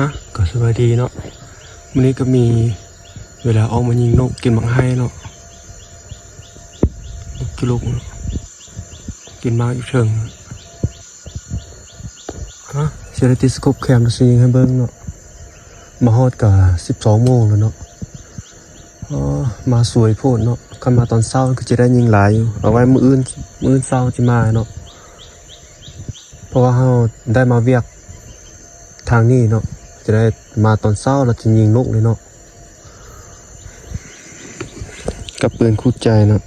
ฮะก็สบายดีเนาะวันนี้ก็มีเวลาออกมายิงนกกินมังไห้เนาะนกกิลูกเนาะกินมากอยู่เชิงฮะเซเลติสโคปแคมจะยิงให้เบิ้งเนาะมาฮอดกับ12 โมงแล้วเนาะมาสวยโพดเนาะคันมาตอนเช้าก็จะได้ยิงหลายอยู่เอาไว้มื้ออื่นเช้าจะมาเนาะเพราะว่าเราได้มาเวียกทางนี้เนาะจะได้มาตอนเช้าเราจะยิงนกเลยเนาะกับปืนคู่ใจเนาะ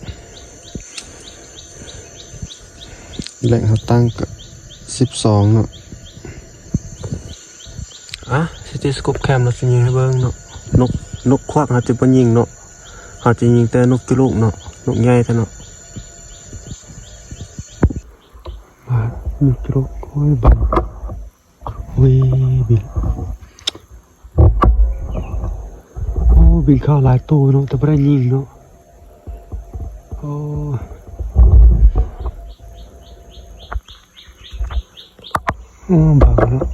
แหล่งเขาตั้งกับ12เนาะสเตสโคปแคมเราจะยิงให้เบิ้งเนาะนกควักเขาจะบ่ยิงเนาะเขาจะยิงแต่นกกิลูกเนาะนกใหญ่แต่เนาะนกกิลูกโอ้ยบังบินบินเข้าหลายตัวเนาะแต่ไม่ได้ยิงเนาะบังเนาะ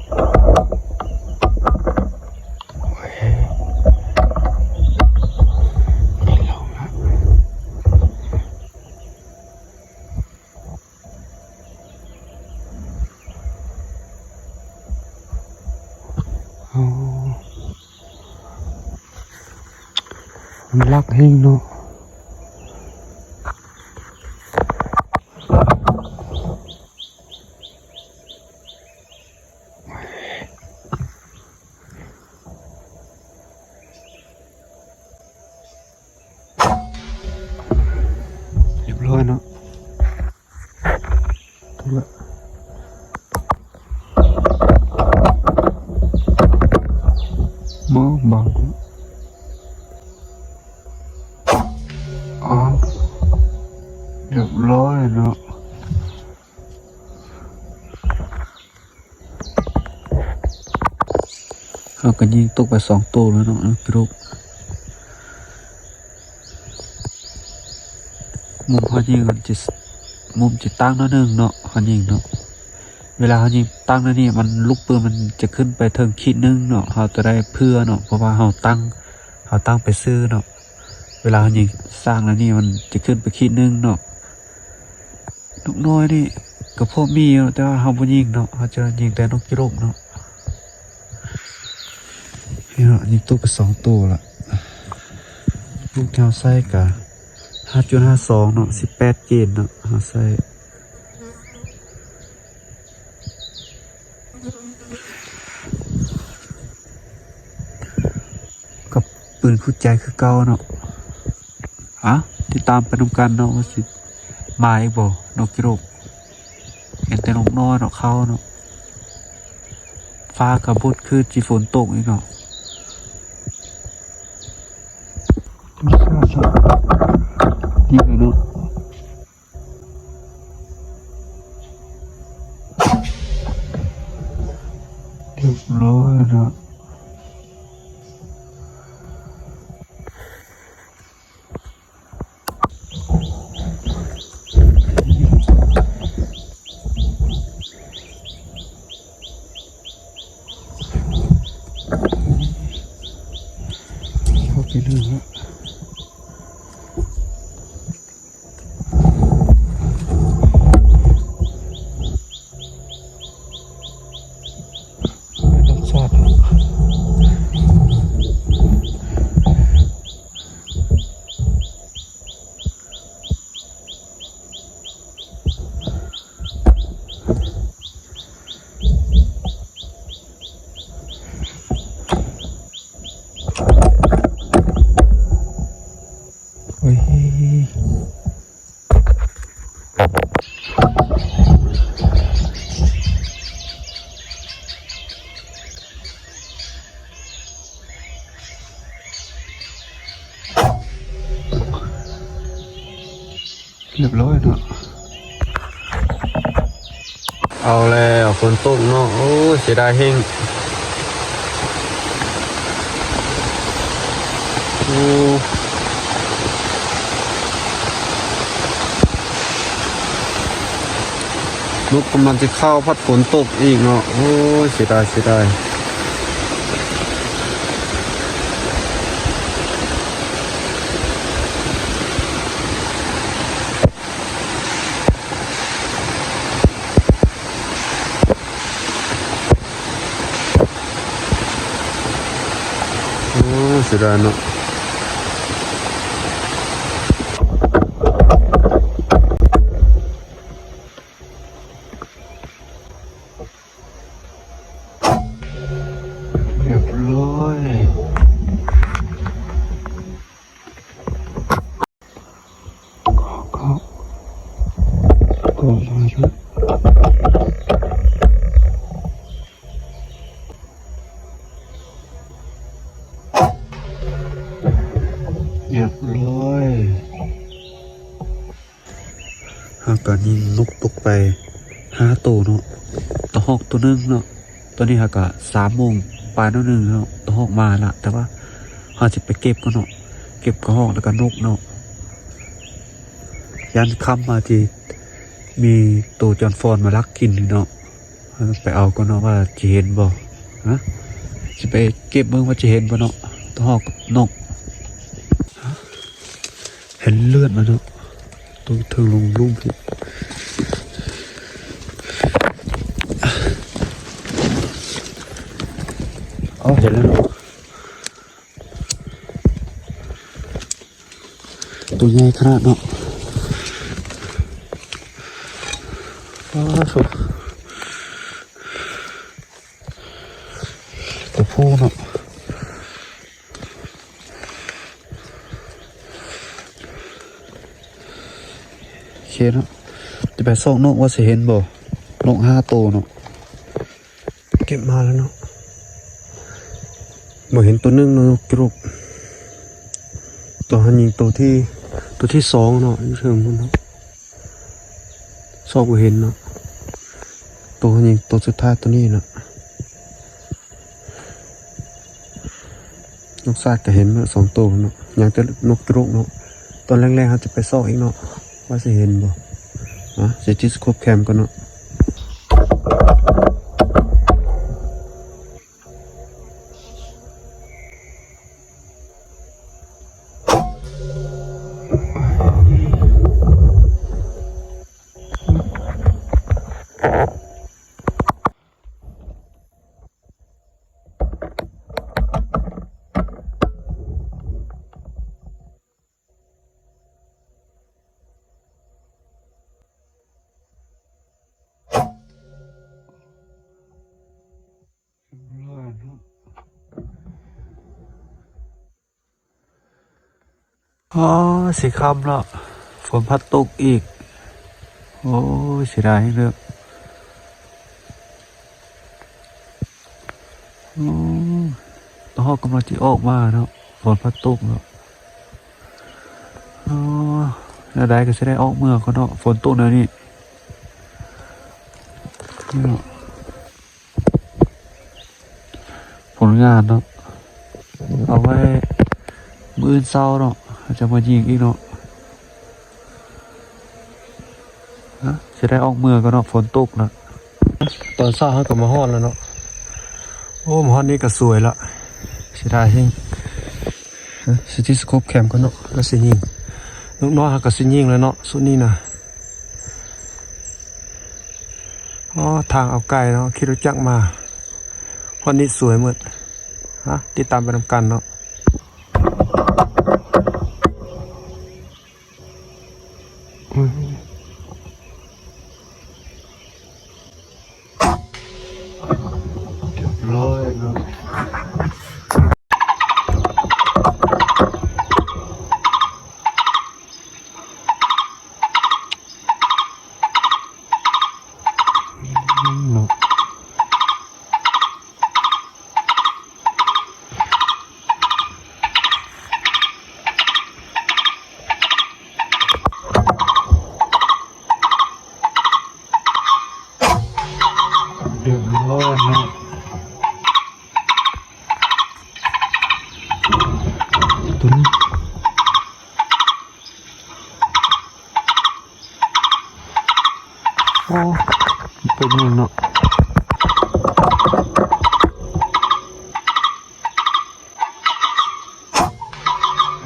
มันรักเฮงเนาะเรียบร้อยเนาะถูกละมองบังเรียบร้อยเนาะเขาก็ยิงตกไป2 ตัวแล้วเนาะพี่ลูกมุมเขายิงกันมุมจะตั้งนิดนึงเนาะเขายิงเนาะเวลาเขายิงตั้งนั่นนี่มันลูกปืนมันจะขึ้นไปถึงขีดนึงเนาะเขาจะได้เพื่อเนาะเพราะว่าเขาตั้งไปซื้อเนาะเวลาเขายิงสร้างแล้วนี่มันจะขึ้นไปขีดนึงเนาะนกน้อยนี่ก็พวกมีแต่ว่าเขาไม่ยิงเนาะเขาจะยิงแต่นกกิโลกเนาะนี่เนาะยิงตัวไป2 ตัวละลูกแถวไส้กะ5.52เนาะ18 เกณฑ์เนาะเขาไส้กับปืนคู่ใจคือเก่าเนาะติดตามไปดูกันเนาะว่าสิมาอีกบ่นกกิโลกเห็นแต่นกน้อยเนาะเขาเนาะฟ้ากระบุดคือจีฝนตกอีกเนาะยิงเลยเนาะเรียบร้อยเนาะเข้าไปเรื่องละเรียบร้อยเนาะเอาแล้วฝนตกเนาะโอ้เสียดายเฮงนกกำลังจะเข้าพัดฝนตกอีกเนาะโอ้ยเสียดาย เสียดายเนาะเรียบร้อยก็มาด้วยเรียบร้อยตอนนี้นกตกไป5 ตัวเนาะตะหอกตัวนึงเนาะตอนนี้ฮะก็3 โมงปลายนึงเนาะตะหอกมาละแต่ว่าเราจะไปเก็บก็เนาะเก็บกระหอกแล้วก็นกเนาะยันค่ำมาทีมีตัวจอนฟอนมาลักกินเนาะไปเอาก็เนาะว่าจะเห็นบ่ฮะจะไปเก็บเบิ่งว่าจะเห็นบ่เนาะตะหอกกับนกเห็นเลือดมาเนาะตัวเธอลงลุ่มพี่อ๋อเห็นแล้วเนาะตัวใหญ่ขนาดเนาะอ๋อสุดตัวผู้เนาะโอเคเนาะจะไปส่องนกว่าจะเห็นบ่นก5 ตัวเนาะเก็บมาแล้วเนาะบ่เห็นตัวนึงเนาะกรุบตัวหันยิงตัวที่2เนาะอยู่เชิงมันเนาะชอบบ่เห็นเนาะตัวหันยิงตัวสุดท้ายตัวนี้เนาะนกซากก็เห็นเนาะ2 ตัวเนาะอย่างแต่นกกรุบเนาะตอนแรกๆเขาจะไปซอกอีกเนาะว่าสิเห็นบ่จะจิสโคปแคมกันเนาะอ๋อสีคำแล้วฝนพัดตกอีกโอ้ยเสียดายเรื่องตอนกำลังจะออกมาเนาะฝนพัดตกเนาะอ๋อแล้วได้ก็จะได้ออกเมื่อเขาเนาะฝนตกแล้วนี่เนาะผลงานเนาะเอาไว้มื้ออื่นเช้าเนาะจะมายิงอีกเนาะจะได้ออกเมื่อก็เนาะฝนตกนะตอนเช้าเขาก็มาฮอดแล้วเนาะโอ้มาฮอดนี่ก็สวยละเสียดายจริงสิจิสโคปแคมก็เนาะก็สิยิงลูกน้อยเขาก็สิยิงแล้วเนาะสุดนี้นะอ๋อทางเอาไกลเนาะคิดรู้จักมาฮอดนี่สวยหมดติดตามไปนำกันเนาะร้อยเนาะเรียบร้อยเนาะตัวนี้โอ้เป็นยังเนาะ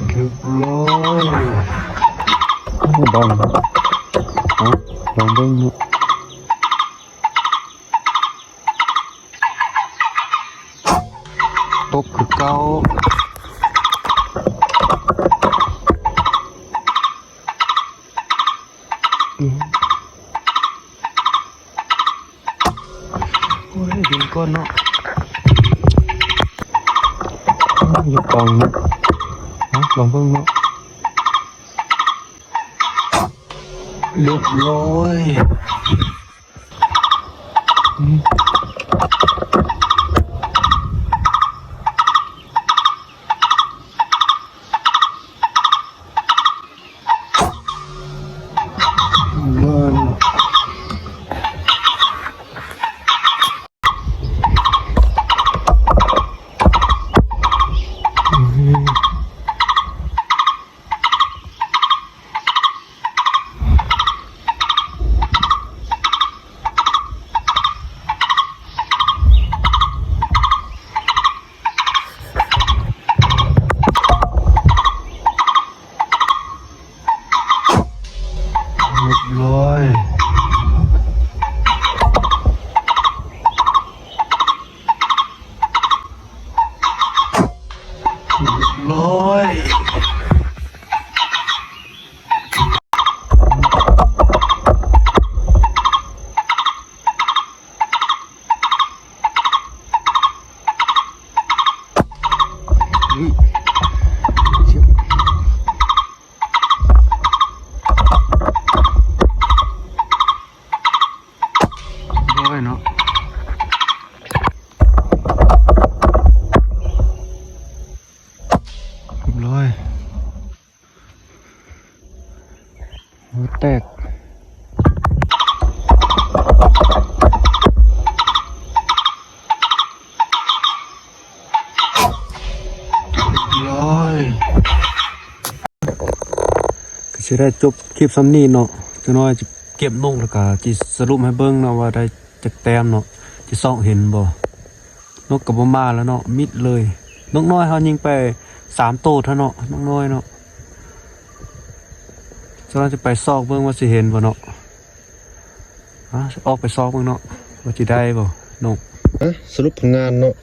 เรียบร้อยบอลลองเบิ่งเนาะตกคือเก่า โอ้ยดินก้อนเนาะอย่าปองเนาะลองเบิ่งเนาะเรียบร้อยเงินร้อยร้อยเนาะร้อยหัวแตกร้อยก็จะได้จบคลิปซ้ำนี้เนาะจะน้อยจะเก็บนกแล้วก็จะสรุปให้เบิ่งเนาะว่าได้จากแต้มเนาะจะส่องเห็นบ่นกกับบ่มาแล้วเนาะมิดเลยนกน้อยเขายิงไป3 ตัวเท่าเนาะนกน้อยเนาะจะเราจะไปซอกเบิ่งว่าสิเห็นบ่เนาะออกไปซอกเบิ่งเนาะว่าสิได้บ่นกสรุปผลงานเนาะ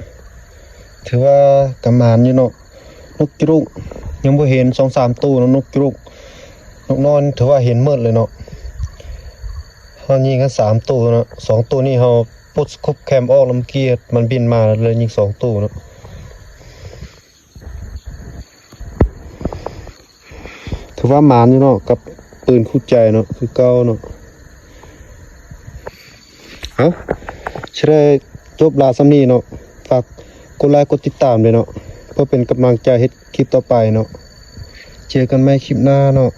ถือว่ากำมานอยู่เนาะนกจรุกยังบ่เห็น 2-3 ตัวเนาะนกจรุกนกน้อยถือว่าเห็นหมดเลยเนาะเขายิงกัน3 ตัวเนาะ2 ตัวนี้เขาปลดครบแคมออกแล้วเมื่อกี้มันบินมาเลยยิง2 ตัวเนาะถือว่าหมานอยู่เนาะกับปืนคู่ใจเนาะคือเก่าเนาะเอาจะได้จบลาซ้ำนี้เนาะฝากกดไลค์กดติดตามเลยเนาะเพื่อเป็นกำลังใจให้คลิปต่อไปเนาะเจอกันใหม่คลิปหน้าเนาะ